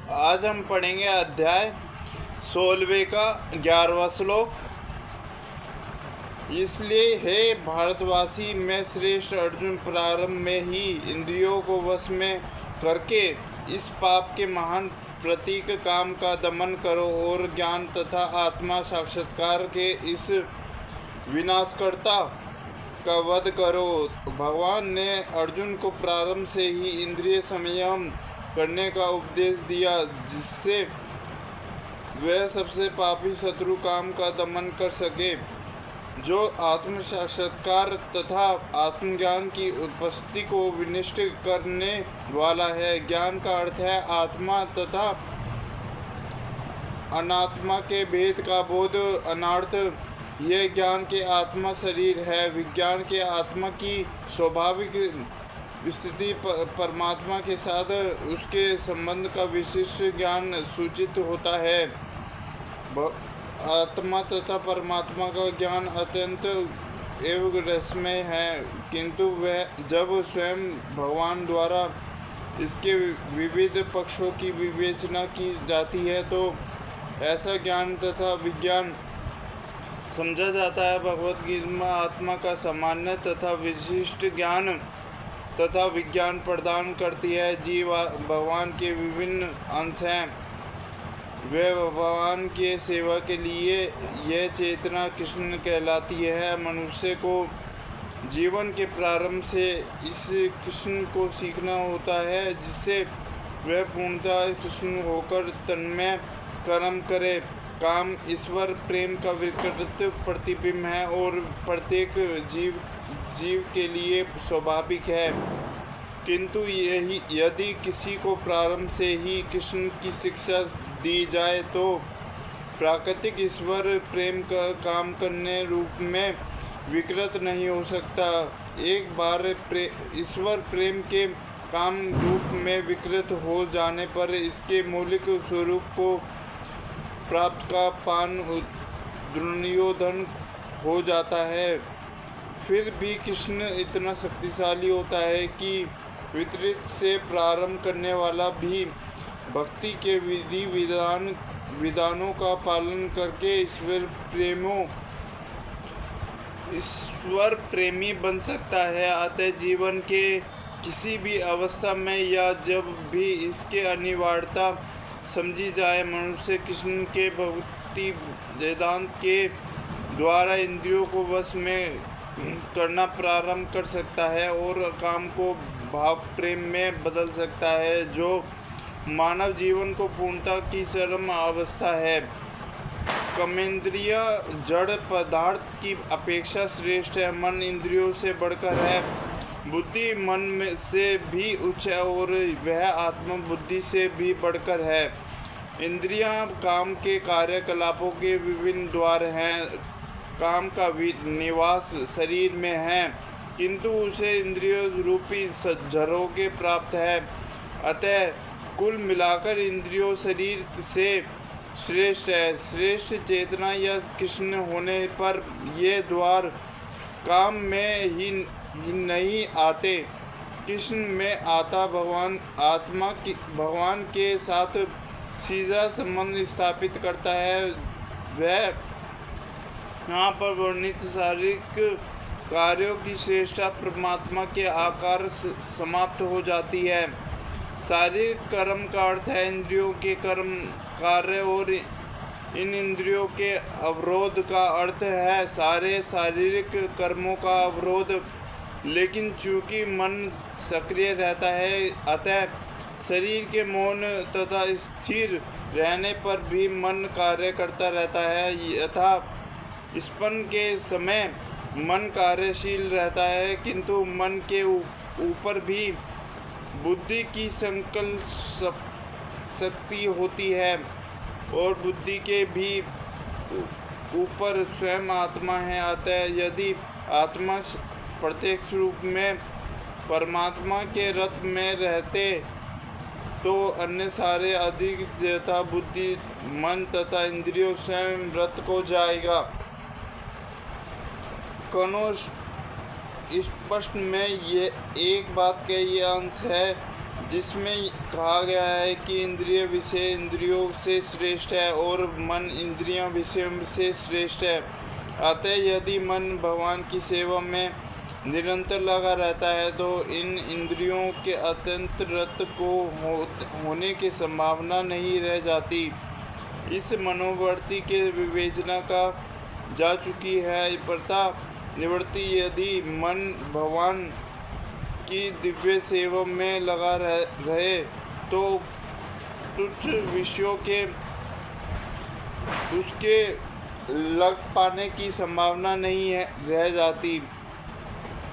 आज हम पढ़ेंगे अध्याय 16वें का 11वां श्लोक। इसलिए हे भारतवासी, मैं श्रेष्ठ अर्जुन, प्रारंभ में ही इंद्रियों को वश में करके इस पाप के महान प्रतीक काम का दमन करो और ज्ञान तथा आत्मा साक्षात्कार के इस विनाशकर्ता का वध करो। भगवान ने अर्जुन को प्रारंभ से ही इंद्रिय संयम करने का उपदेश दिया, जिससे वह सबसे पापी शत्रु काम का दमन कर सके। जो आत्म साक्षात्कार तथा आत्मज्ञान की उपस्थिति को विनिष्ट करने वाला है। ज्ञान का अर्थ है आत्मा तथा अनात्मा के भेद का बोध। अनार्थ यह ज्ञान के आत्मा शरीर है। विज्ञान के आत्मा की स्वाभाविक स्थिति परमात्मा के साथ उसके संबंध का विशिष्ट ज्ञान सूचित होता है। आत्मा तथा परमात्मा का ज्ञान अत्यंत एवं रहस्यमय है, किंतु वह जब स्वयं भगवान द्वारा इसके विविध पक्षों की विवेचना की जाती है तो ऐसा ज्ञान तथा विज्ञान समझा जाता है। भगवत गीता आत्मा का सामान्य तथा विशिष्ट ज्ञान तथा विज्ञान प्रदान करती है। जीव भगवान के विभिन्न अंश हैं। वे भगवान के सेवा के लिए यह चेतना कृष्ण कहलाती है। मनुष्य को जीवन के प्रारंभ से इस कृष्ण को सीखना होता है, जिससे वह पूर्णतः कृष्ण होकर तन्मय कर्म करे। काम ईश्वर प्रेम का विकृत प्रतिबिंब है और प्रत्येक जीव के लिए स्वाभाविक है, किंतु यदि किसी को प्रारंभ से ही कृष्ण की शिक्षा दी जाए तो प्राकृतिक ईश्वर प्रेम का काम करने रूप में विकृत नहीं हो सकता। एक बार ईश्वर प्रेम के काम रूप में विकृत हो जाने पर इसके मौलिक स्वरूप को प्राप्त का पान दुर्योधन हो जाता है। फिर भी कृष्ण इतना शक्तिशाली होता है कि विपरीत से प्रारंभ करने वाला भी भक्ति के विधि विधानों का पालन करके ईश्वर प्रेमी बन सकता है। अतः जीवन के किसी भी अवस्था में या जब भी इसके अनिवार्यता समझी जाए, मनुष्य कृष्ण के भक्ति वेदांत के द्वारा इंद्रियों को वश में करना प्रारंभ कर सकता है और काम को भाव प्रेम में बदल सकता है, जो मानव जीवन को पूर्णता की चरम अवस्था है। कर्मेंद्रिय जड़ पदार्थ की अपेक्षा श्रेष्ठ है। मन इंद्रियों से बढ़कर है। बुद्धि मन में से भी उच्च है और वह आत्मा बुद्धि से भी बढ़कर है। इंद्रियां काम के कार्यकलापों के विभिन्न द्वार हैं। काम का निवास शरीर में है, किंतु उसे इंद्रिय रूपी झरोखे प्राप्त है। अतः कुल मिलाकर इंद्रियों शरीर से श्रेष्ठ है। श्रेष्ठ चेतना या कृष्ण होने पर ये द्वार काम में ही नहीं आते, कृष्ण में आता। भगवान के साथ सीधा संबंध स्थापित करता है। वह यहाँ पर वर्णित शारीरिक कार्यों की श्रेष्ठता परमात्मा के आकार समाप्त हो जाती है। शारीरिक कर्म का अर्थ है इंद्रियों के कर्म कार्य, और इन इंद्रियों के अवरोध का अर्थ है सारे शारीरिक कर्मों का अवरोध। लेकिन चूंकि मन सक्रिय रहता है, अतः शरीर के मौन तथा स्थिर रहने पर भी मन कार्य करता रहता है। यथा स्पंद के समय मन कार्यशील रहता है, किंतु मन के ऊपर भी बुद्धि की संकल्प शक्ति होती है और बुद्धि के भी ऊपर स्वयं आत्मा है। अतः यदि आत्मा प्रत्यक्ष रूप में परमात्मा के रथ में रहते तो अन्य सारे अधिक यथा बुद्धि मन तथा इंद्रियों स्वयं रथ को जाएगा। स्पष्ट में ये एक बात का ये अंश है जिसमें कहा गया है कि इंद्रिय विषय इंद्रियों से श्रेष्ठ है और मन इंद्रियां विषयों से श्रेष्ठ है। अतः यदि मन भगवान की सेवा में निरंतर लगा रहता है तो इन इंद्रियों के अत्यंत रत को होने की संभावना नहीं रह जाती। इस मनोवृत्ति के विवेचना का जा चुकी है प्रथा निवृत्ति। यदि मन भगवान की दिव्य सेवा में लगा रहे तो तुच्छ विषयों के उसके लग पाने की संभावना नहीं है रह जाती।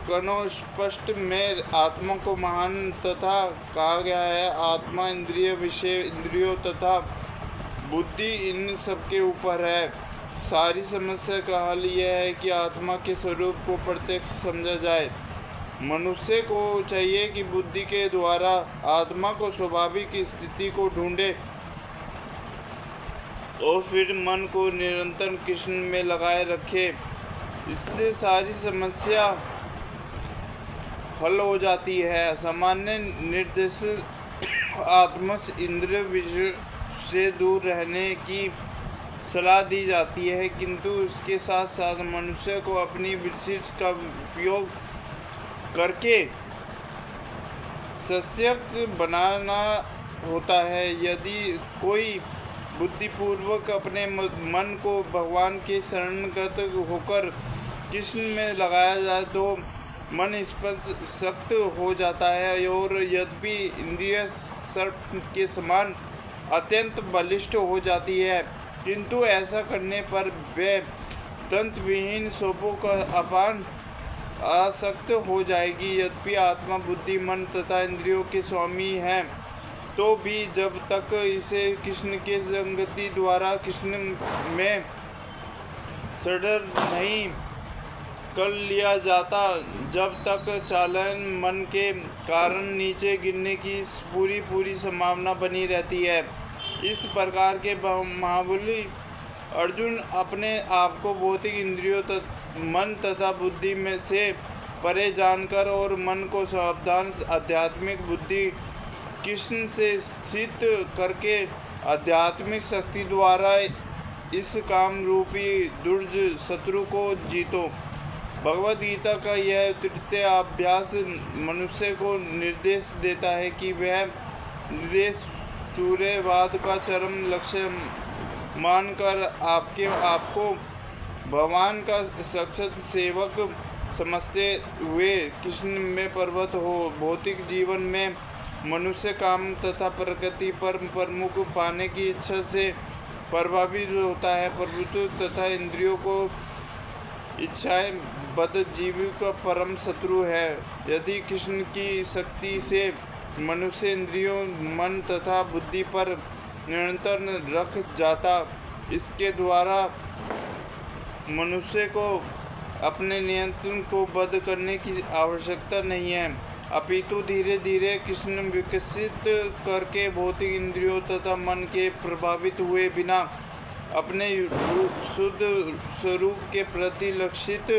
कनो स्पष्ट में आत्मा को महान तथा कहा गया है। आत्मा इंद्रिय विषय इंद्रियों तथा बुद्धि इन सबके ऊपर है। सारी समस्या का हल यह है कि आत्मा के स्वरूप को प्रत्यक्ष समझा जाए। मनुष्य को चाहिए कि बुद्धि के द्वारा आत्मा को स्वाभाविक स्थिति को ढूंढे और फिर मन को निरंतर कृष्ण में लगाए रखे। इससे सारी समस्या हल हो जाती है। सामान्य निर्देश आत्मा इंद्रिय विषय से दूर रहने की सलाह दी जाती है, किंतु उसके साथ साथ मनुष्य को अपनी विशिष्ट का उपयोग करके सशक्त बनाना होता है। यदि कोई बुद्धिपूर्वक अपने मन को भगवान के शरणगत होकर कृष्ण में लगाया जाए तो मन इस पर सख्त हो जाता है और यद्यपि इंद्रिय सर्प के समान अत्यंत बलिष्ठ हो जाती है, किंतु ऐसा करने पर वे तंतुविहीन सोपों का अपान आसक्त हो जाएगी। यद्यपि आत्मा बुद्धि मन तथा इंद्रियों के स्वामी है तो भी जब तक इसे कृष्ण के संगति द्वारा कृष्ण में सडर नहीं कर लिया जाता, जब तक चालन मन के कारण नीचे गिरने की पूरी संभावना बनी रहती है। इस प्रकार के महाबली अर्जुन अपने आप को भौतिक इंद्रियों मन तथा बुद्धि में से परे जानकर और मन को सावधान आध्यात्मिक बुद्धि कृष्ण से स्थित करके आध्यात्मिक शक्ति द्वारा इस काम रूपी दुर्ज शत्रु को जीतो। भगवद गीता का यह तृतीय अभ्यास मनुष्य को निर्देश देता है कि वह निर्देश सूर्यवाद का चरम लक्ष्य मानकर आपको भगवान का सशक्त सेवक समझते हुए कृष्ण में प्रवृत्त हो। भौतिक जीवन में मनुष्य काम तथा प्रकृति पर प्रमुख पाने की इच्छा से प्रभावित होता है। प्रभुत्व तथा इंद्रियों को इच्छाएं बद्धजीवी का परम शत्रु है। यदि कृष्ण की शक्ति से मनुष्य इंद्रियों मन तथा बुद्धि पर नियंत्रण रख जाता, इसके द्वारा मनुष्य को अपने नियंत्रण को बंद करने की आवश्यकता नहीं है, अपितु धीरे धीरे कृष्ण विकसित करके भौतिक इंद्रियों तथा मन के प्रभावित हुए बिना अपने शुद्ध स्वरूप के प्रति लक्षित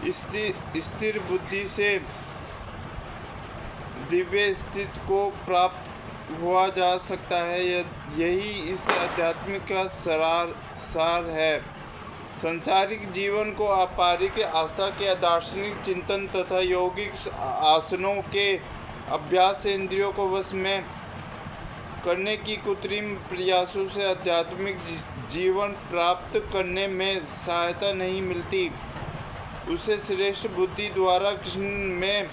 स्थिर बुद्धि से दिव्य स्थिति को प्राप्त हुआ जा सकता है। यही इस आध्यात्मिक का सार है। सांसारिक जीवन को आपरिक आस्था के दार्शनिक चिंतन तथा यौगिक आसनों के अभ्यास से इंद्रियों को वश में करने की कृत्रिम प्रयासों से आध्यात्मिक जीवन प्राप्त करने में सहायता नहीं मिलती। उसे श्रेष्ठ बुद्धि द्वारा कृष्ण में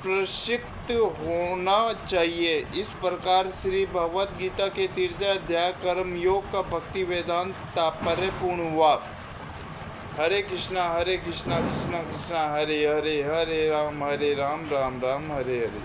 प्रशिक्षित होना चाहिए। इस प्रकार श्री भगवद गीता के तीसरे अध्याय कर्म योग का भक्ति वेदांत तात्पर्य पूर्ण हुआ। हरे कृष्णा कृष्णा कृष्णा हरे हरे, हरे राम राम राम हरे हरे।